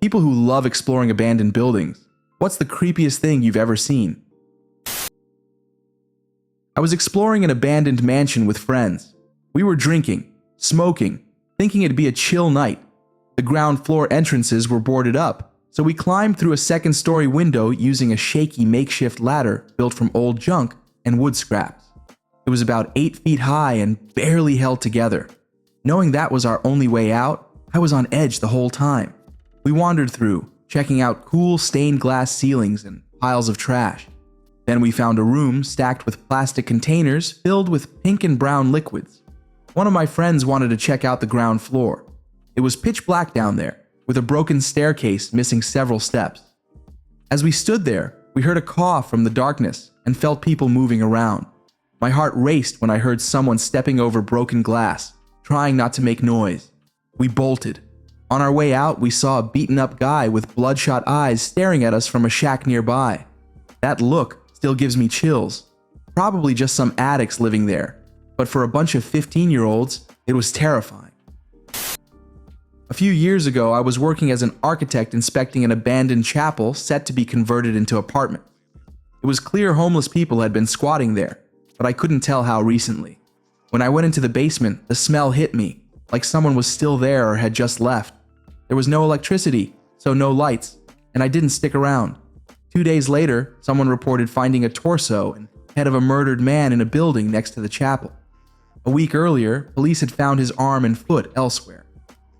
People who love exploring abandoned buildings. What's the creepiest thing you've ever seen? I was exploring an abandoned mansion with friends. We were drinking, smoking, thinking it'd be a chill night. The ground floor entrances were boarded up, so we climbed through a second-story window using a shaky makeshift ladder built from old junk and wood scraps. It was about 8 feet high and barely held together. Knowing that was our only way out, I was on edge the whole time. We wandered through, checking out cool stained glass ceilings and piles of trash. Then we found a room stacked with plastic containers filled with pink and brown liquids. One of my friends wanted to check out the ground floor. It was pitch black down there, with a broken staircase missing several steps. As we stood there, we heard a cough from the darkness and felt people moving around. My heart raced when I heard someone stepping over broken glass, trying not to make noise. We bolted. On our way out, we saw a beaten-up guy with bloodshot eyes staring at us from a shack nearby. That look still gives me chills. Probably just some addicts living there, but for a bunch of 15-year-olds, it was terrifying. A few years ago, I was working as an architect inspecting an abandoned chapel set to be converted into apartments. It was clear homeless people had been squatting there, but I couldn't tell how recently. When I went into the basement, the smell hit me, like someone was still there or had just left. There was no electricity, so no lights, and I didn't stick around. 2 days later, someone reported finding a torso and head of a murdered man in a building next to the chapel. A week earlier, police had found his arm and foot elsewhere.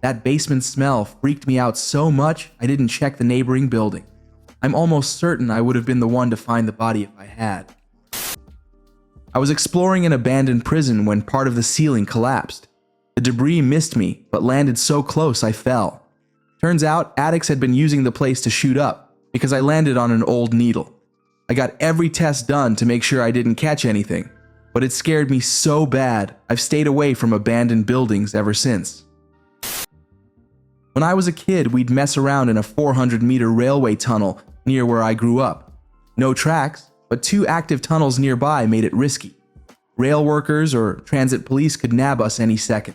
That basement smell freaked me out so much I didn't check the neighboring building. I'm almost certain I would have been the one to find the body if I had. I was exploring an abandoned prison when part of the ceiling collapsed. The debris missed me, but landed so close I fell. Turns out, addicts had been using the place to shoot up, because I landed on an old needle. I got every test done to make sure I didn't catch anything, but it scared me so bad, I've stayed away from abandoned buildings ever since. When I was a kid, we'd mess around in a 400-meter railway tunnel near where I grew up. No tracks, but 2 active tunnels nearby made it risky. Rail workers or transit police could nab us any second.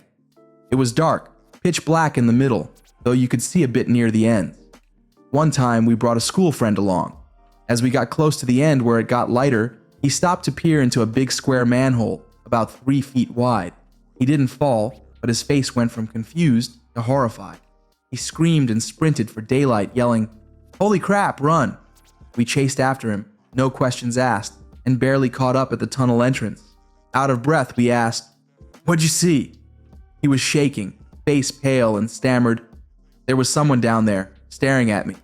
It was dark, pitch black in the middle, though you could see a bit near the ends. One time, we brought a school friend along. As we got close to the end where it got lighter, he stopped to peer into a big square manhole, about 3 feet wide. He didn't fall, but his face went from confused to horrified. He screamed and sprinted for daylight, yelling, "Holy crap, run!" We chased after him, no questions asked, and barely caught up at the tunnel entrance. Out of breath, we asked, "What'd you see?" He was shaking, face pale, and stammered, "There was someone down there, staring at me."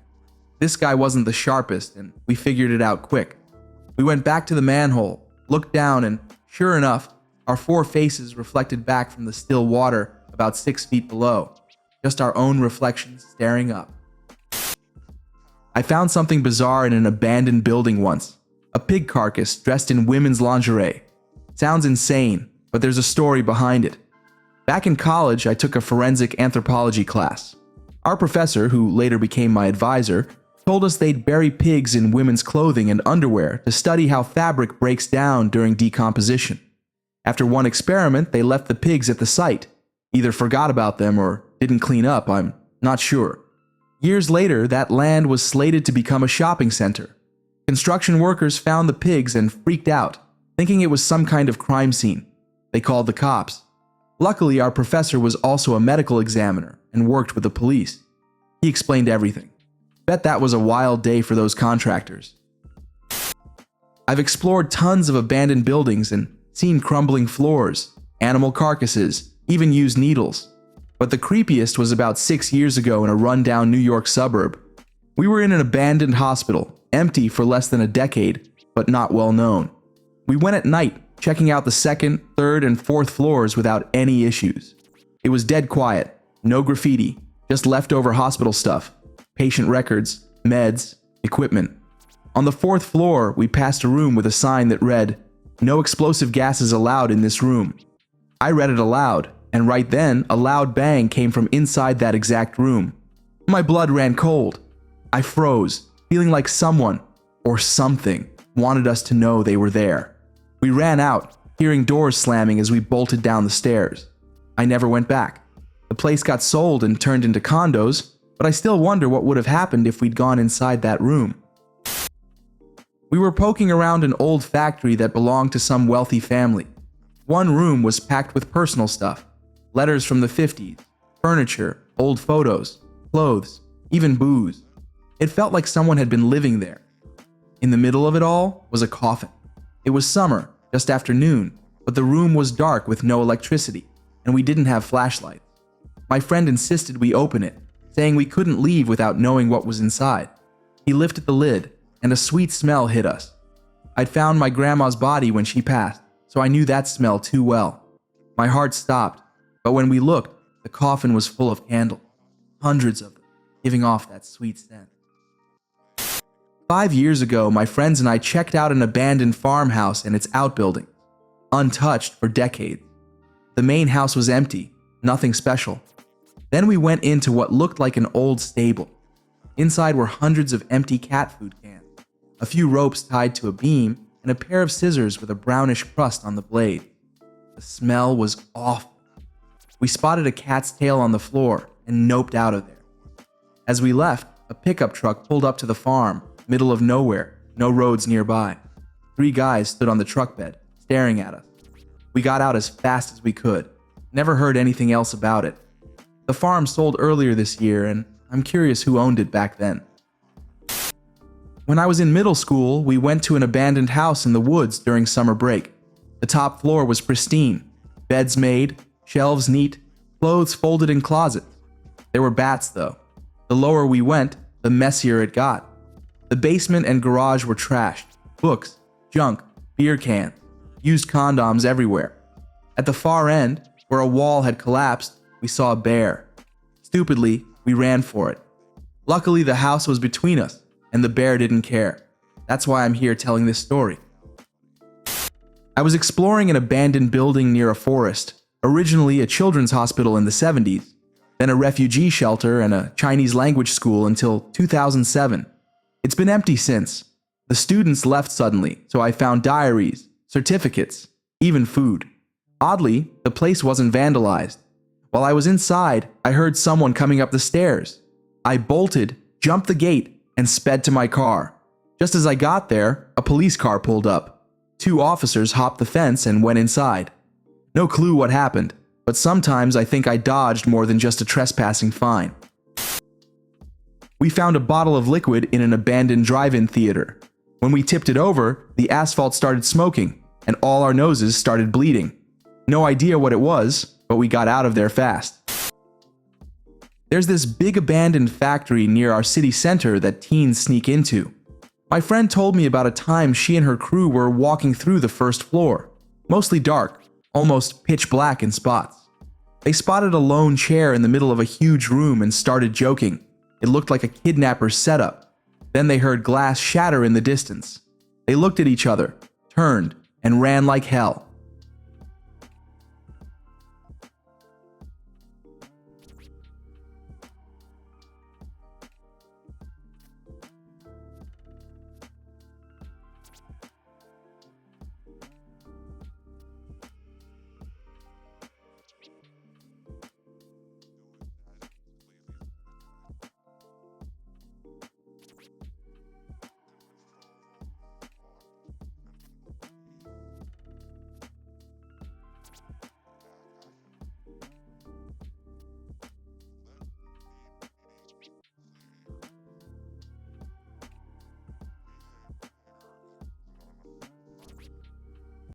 This guy wasn't the sharpest, and we figured it out quick. We went back to the manhole, looked down, and sure enough, our 4 faces reflected back from the still water about 6 feet below. Just our own reflections staring up. I found something bizarre in an abandoned building once. A pig carcass dressed in women's lingerie. Sounds insane, but there's a story behind it. Back in college, I took a forensic anthropology class. Our professor, who later became my advisor, told us they'd bury pigs in women's clothing and underwear to study how fabric breaks down during decomposition. After one experiment, they left the pigs at the site. Either forgot about them or didn't clean up, I'm not sure. Years later, that land was slated to become a shopping center. Construction workers found the pigs and freaked out, thinking it was some kind of crime scene. They called the cops. Luckily, our professor was also a medical examiner and worked with the police. He explained everything. Bet that was a wild day for those contractors. I've explored tons of abandoned buildings and seen crumbling floors, animal carcasses, even used needles. But the creepiest was about 6 years ago in a rundown New York suburb. We were in an abandoned hospital, empty for less than a decade, but not well known. We went at night, checking out the 2nd, 3rd, and 4th floors without any issues. It was dead quiet, no graffiti, just leftover hospital stuff, patient records, meds, equipment. On the 4th floor, we passed a room with a sign that read, "No explosive gases allowed in this room." I read it aloud, and right then, a loud bang came from inside that exact room. My blood ran cold. I froze, feeling like someone, or something, wanted us to know they were there. We ran out, hearing doors slamming as we bolted down the stairs. I never went back. The place got sold and turned into condos, but I still wonder what would have happened if we'd gone inside that room. We were poking around an old factory that belonged to some wealthy family. One room was packed with personal stuff, letters from the 50s, furniture, old photos, clothes, even booze. It felt like someone had been living there. In the middle of it all was a coffin. It was summer, just after noon, but the room was dark with no electricity, and we didn't have flashlights. My friend insisted we open it, saying we couldn't leave without knowing what was inside. He lifted the lid, and a sweet smell hit us. I'd found my grandma's body when she passed, so I knew that smell too well. My heart stopped, but when we looked, the coffin was full of candles, hundreds of them, giving off that sweet scent. 5 years ago, my friends and I checked out an abandoned farmhouse and its outbuilding, untouched for decades. The main house was empty, nothing special. Then we went into what looked like an old stable. Inside were hundreds of empty cat food cans, a few ropes tied to a beam, and a pair of scissors with a brownish crust on the blade. The smell was awful. We spotted a cat's tail on the floor and noped out of there. As we left, a pickup truck pulled up to the farm, middle of nowhere, no roads nearby. 3 guys stood on the truck bed, staring at us. We got out as fast as we could. Never heard anything else about it. The farm sold earlier this year, and I'm curious who owned it back then. When I was in middle school, we went to an abandoned house in the woods during summer break. The top floor was pristine, beds made, shelves neat, clothes folded in closets. There were bats though. The lower we went, the messier it got. The basement and garage were trashed, books, junk, beer cans, used condoms everywhere. At the far end, where a wall had collapsed, we saw a bear. Stupidly, we ran for it. Luckily, the house was between us, and the bear didn't care. That's why I'm here telling this story. I was exploring an abandoned building near a forest, originally a children's hospital in the 70s, then a refugee shelter and a Chinese language school until 2007. It's been empty since. The students left suddenly, so I found diaries, certificates, even food. Oddly, the place wasn't vandalized. While I was inside, I heard someone coming up the stairs. I bolted, jumped the gate, and sped to my car. Just as I got there, a police car pulled up. 2 officers hopped the fence and went inside. No clue what happened, but sometimes I think I dodged more than just a trespassing fine. We found a bottle of liquid in an abandoned drive-in theater. When we tipped it over, the asphalt started smoking, and all our noses started bleeding. No idea what it was, but we got out of there fast. There's this big abandoned factory near our city center that teens sneak into. My friend told me about a time she and her crew were walking through the first floor, mostly dark, almost pitch black in spots. They spotted a lone chair in the middle of a huge room and started joking. It looked like a kidnapper's setup. Then they heard glass shatter in the distance. They looked at each other, turned, and ran like hell.